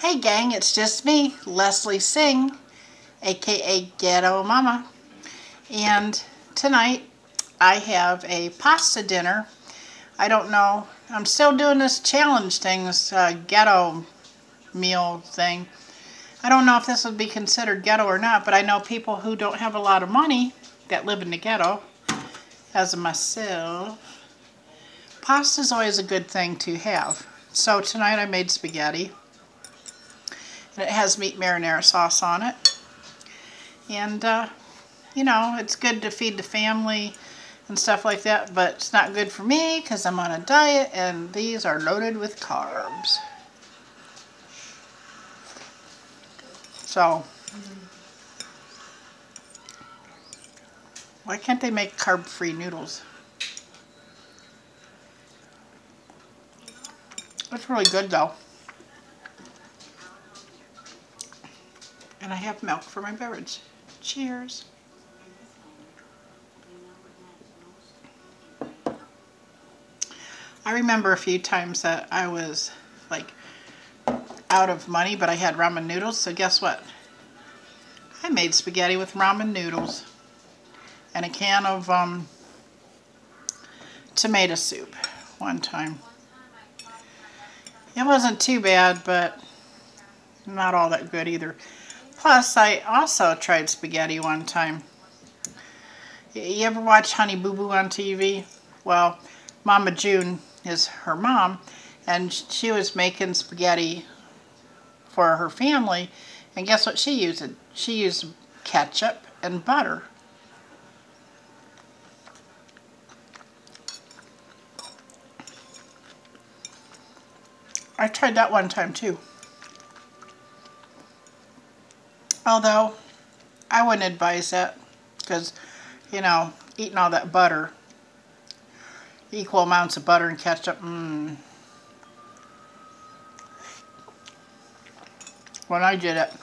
Hey gang, it's just me, Leslie Singh, aka Ghetto Mama, and tonight I have a pasta dinner. I don't know, I'm still doing this challenge thing, this ghetto meal thing. I don't know if this would be considered ghetto or not, but I know people who don't have a lot of money that live in the ghetto, as myself. Pasta is always a good thing to have. So tonight I made spaghetti. And it has meat marinara sauce on it. And, you know, it's good to feed the family and stuff like that, but it's not good for me because I'm on a diet and these are loaded with carbs. So, why can't they make carb-free noodles? It's really good though. And I have milk for my beverage. Cheers. I remember a few times that I was like out of money, but I had ramen noodles, so guess what? I made spaghetti with ramen noodles and a can of tomato soup one time. It wasn't too bad, but not all that good either. Plus, I also tried spaghetti one time. You ever watch Honey Boo Boo on TV? Well, Mama June is her mom, and she was making spaghetti for her family, and guess what she used? She used ketchup and butter. I tried that one time too. Although, I wouldn't advise that because, you know, eating all that butter, equal amounts of butter and ketchup, When I did it,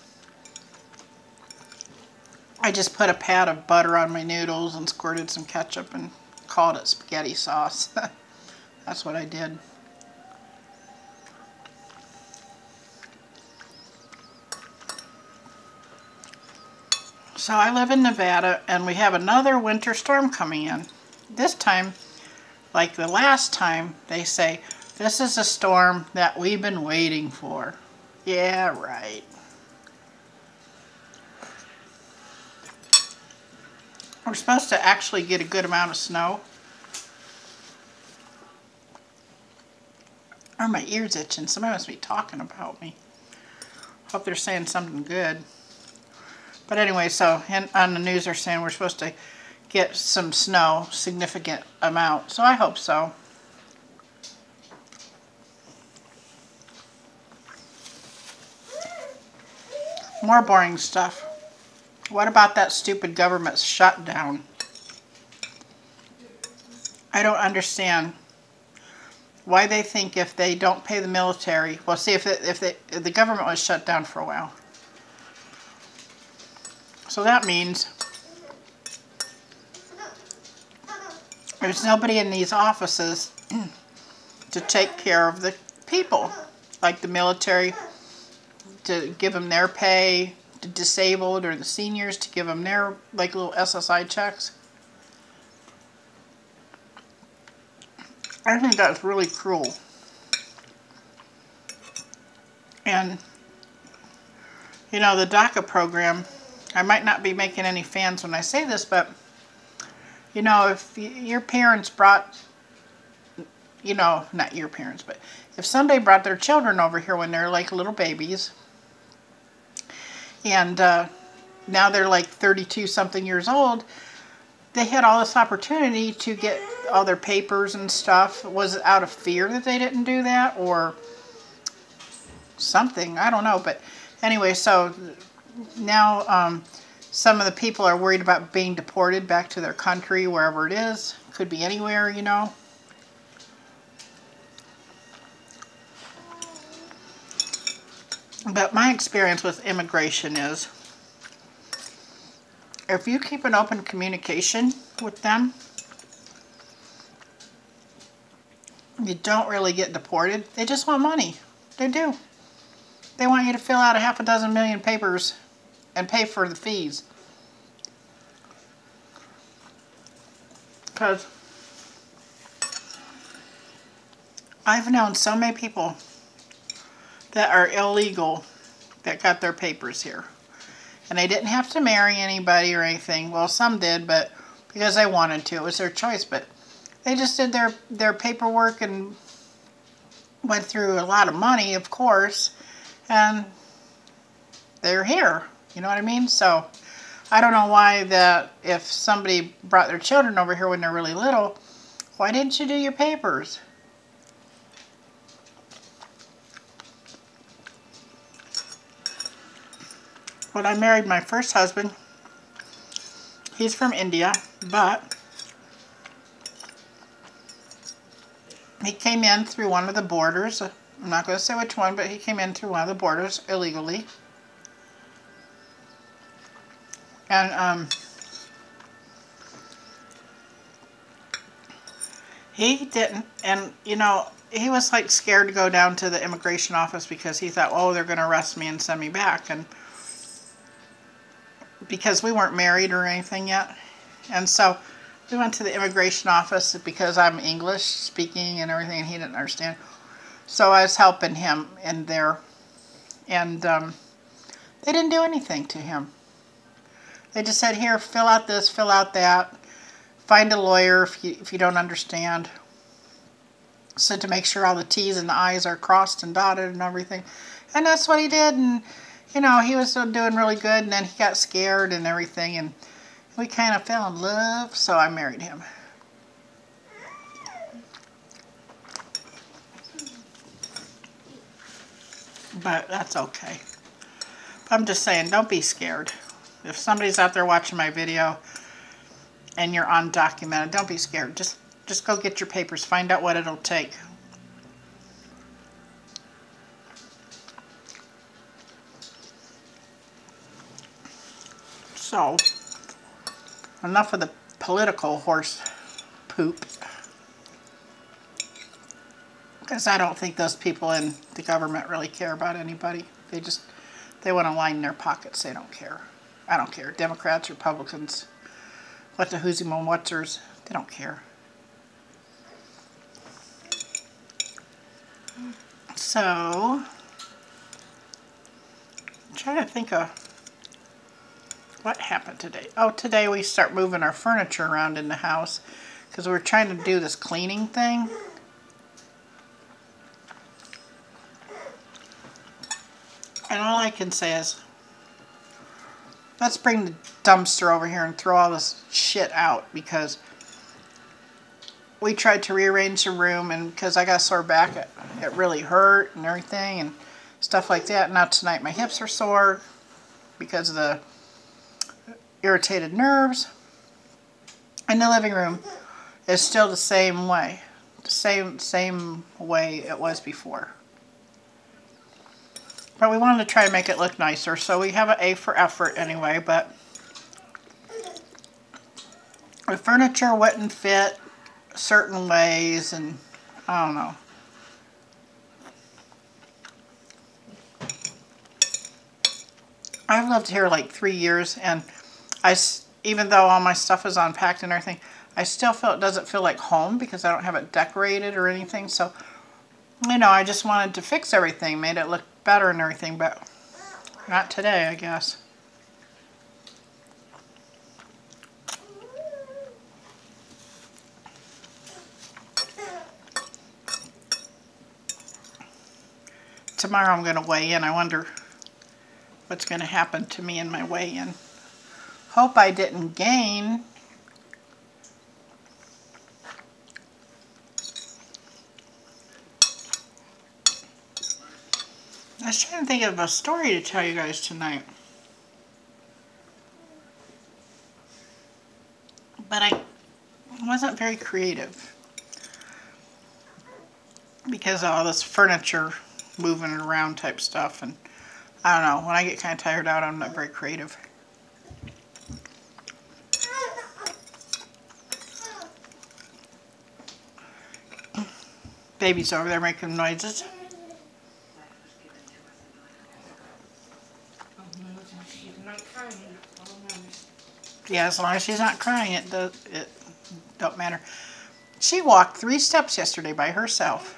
I just put a pat of butter on my noodles and squirted some ketchup and called it spaghetti sauce. That's what I did. So I live in Nevada and we have another winter storm coming in. This time, like the last time, they say, this is a storm that we've been waiting for. Yeah, right. We're supposed to actually get a good amount of snow. Oh, my ear's itching. Somebody must be talking about me. Hope they're saying something good. But anyway, so on the news they're saying we're supposed to get some snow, significant amount. So I hope so. More boring stuff. What about that stupid government shutdown? I don't understand why they think if they don't pay the military, well, see, if the government was shut down for a while. So that means there's nobody in these offices to take care of the people, like the military, to give them their pay, the disabled or the seniors to give them their like little SSI checks. I think that's really cruel. And, you know, the DACA program, I might not be making any fans when I say this, but, you know, if your parents brought, you know, not your parents, but if somebody brought their children over here when they're like little babies, and now they're like 32 something years old, they had all this opportunity to get all their papers and stuff. Was it out of fear that they didn't do that or something? I don't know, but anyway, so now some of the people are worried about being deported back to their country, wherever it is. Could be anywhere, you know. But my experience with immigration is, if you keep an open communication with them, you don't really get deported. They just want money. They do. they want you to fill out a half a dozen million papers and pay for the fees. Because I've known so many people that are illegal that got their papers here. And they didn't have to marry anybody or anything. Well, some did, but because they wanted to. It was their choice. But they just did their paperwork and went through a lot of money, of course. And they're here. You know what I mean? So I don't know why that if somebody brought their children over here when they're really little, why didn't you do your papers? When I married my first husband, he's from India, but he came in through one of the borders. I'm not going to say which one, but he came in through one of the borders illegally. And he didn't, and you know, he was like scared to go down to the immigration office because he thought, oh, they're going to arrest me and send me back. And because we weren't married or anything yet. And so we went to the immigration office because I'm English speaking and everything, and he didn't understand. So I was helping him in there. And they didn't do anything to him. They just said, here, fill out this, fill out that. Find a lawyer if you don't understand. So to make sure all the T's and the I's are crossed and dotted and everything. And that's what he did. And you know, he was doing really good, and then he got scared and everything, and we kind of fell in love, so I married him. But that's okay. I'm just saying, don't be scared. If somebody's out there watching my video and you're undocumented, don't be scared. Just go get your papers. Find out what it'll take. So, enough of the political horse poop. Because I don't think those people in the government really care about anybody. They want to line their pockets. They don't care. I don't care. Democrats, Republicans, what the who's and whatsers, they don't care. So, I'm trying to think of what happened today? Oh, today we start moving our furniture around in the house because we're trying to do this cleaning thing. And all I can say is, let's bring the dumpster over here and throw all this shit out, because we tried to rearrange the room, and because I got a sore back, it really hurt and everything and stuff like that. Now tonight my hips are sore because of the irritated nerves, and the living room is still the same way, the same way it was before. But we wanted to try to make it look nicer, so we have an A for effort anyway. But the furniture wouldn't fit certain ways, and I don't know. I've lived here like 3 years, and even though all my stuff is unpacked and everything, I still feel it doesn't feel like home because I don't have it decorated or anything. So, you know, I just wanted to fix everything, made it look better and everything, but not today, I guess. Tomorrow I'm going to weigh in. I wonder what's going to happen to me in my weigh-in. Hope I didn't gain. I was trying to think of a story to tell you guys tonight. But I wasn't very creative because of all this furniture moving around type stuff, and I don't know, when I get kind of tired out, I'm not very creative. Baby's over there making noises. she's not crying, all matters. Yeah, as long as she's not crying, it don't matter. She walked 3 steps yesterday by herself.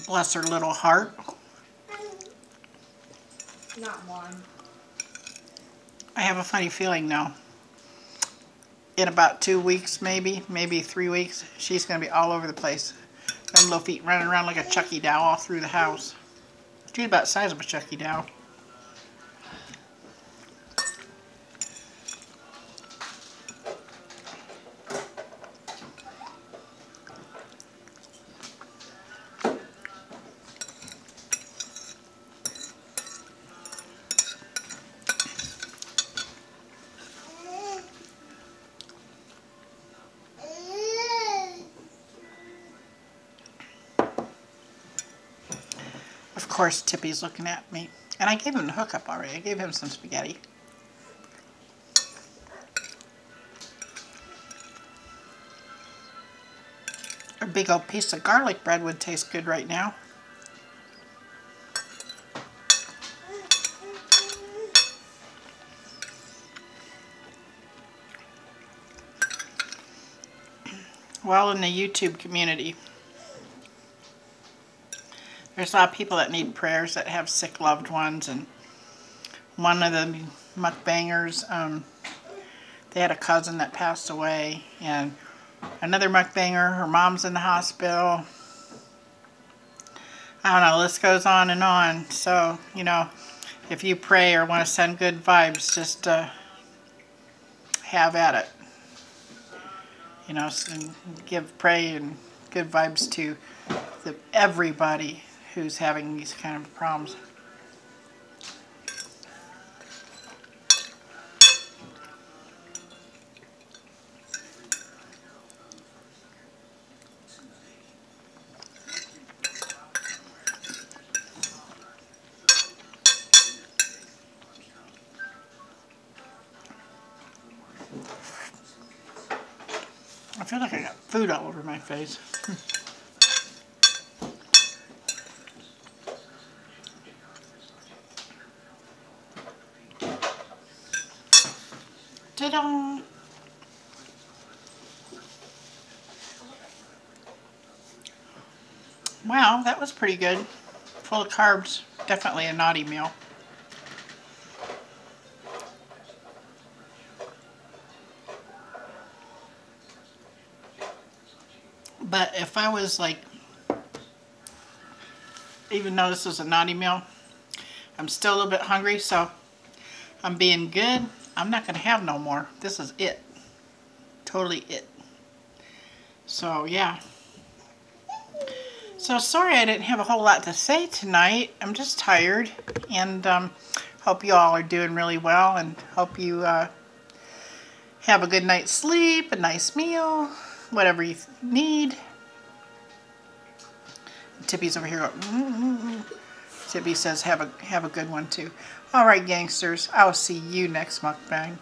Bless her little heart. Not one. I have a funny feeling now. In about 2 weeks, maybe 3 weeks, she's going to be all over the place. Them little feet running around like a Chucky doll all through the house. She's about the size of a Chucky doll. Of course, Tippy's looking at me. And I gave him the hookup already. I gave him some spaghetti. A big old piece of garlic bread would taste good right now. Well, in the YouTube community, there's a lot of people that need prayers that have sick loved ones, and one of the mukbangers, they had a cousin that passed away, and another mukbanger, her mom's in the hospital. I don't know, the list goes on and on. So, you know, if you pray or want to send good vibes, just have at it. You know, pray and good vibes to everybody who's having these kind of problems. I feel like I got food all over my face. Ta-da! Wow, that was pretty good. Full of carbs. Definitely a naughty meal. But if I was like, even though this is a naughty meal, I'm still a little bit hungry, so I'm being good. I'm not going to have no more. This is it. Totally it. So, yeah. So, sorry I didn't have a whole lot to say tonight. I'm just tired. And hope you all are doing really well. And hope you have a good night's sleep, a nice meal, whatever you need. Tippy's over here going, Tippy says have a good one too. All right, gangsters. I'll see you next mukbang.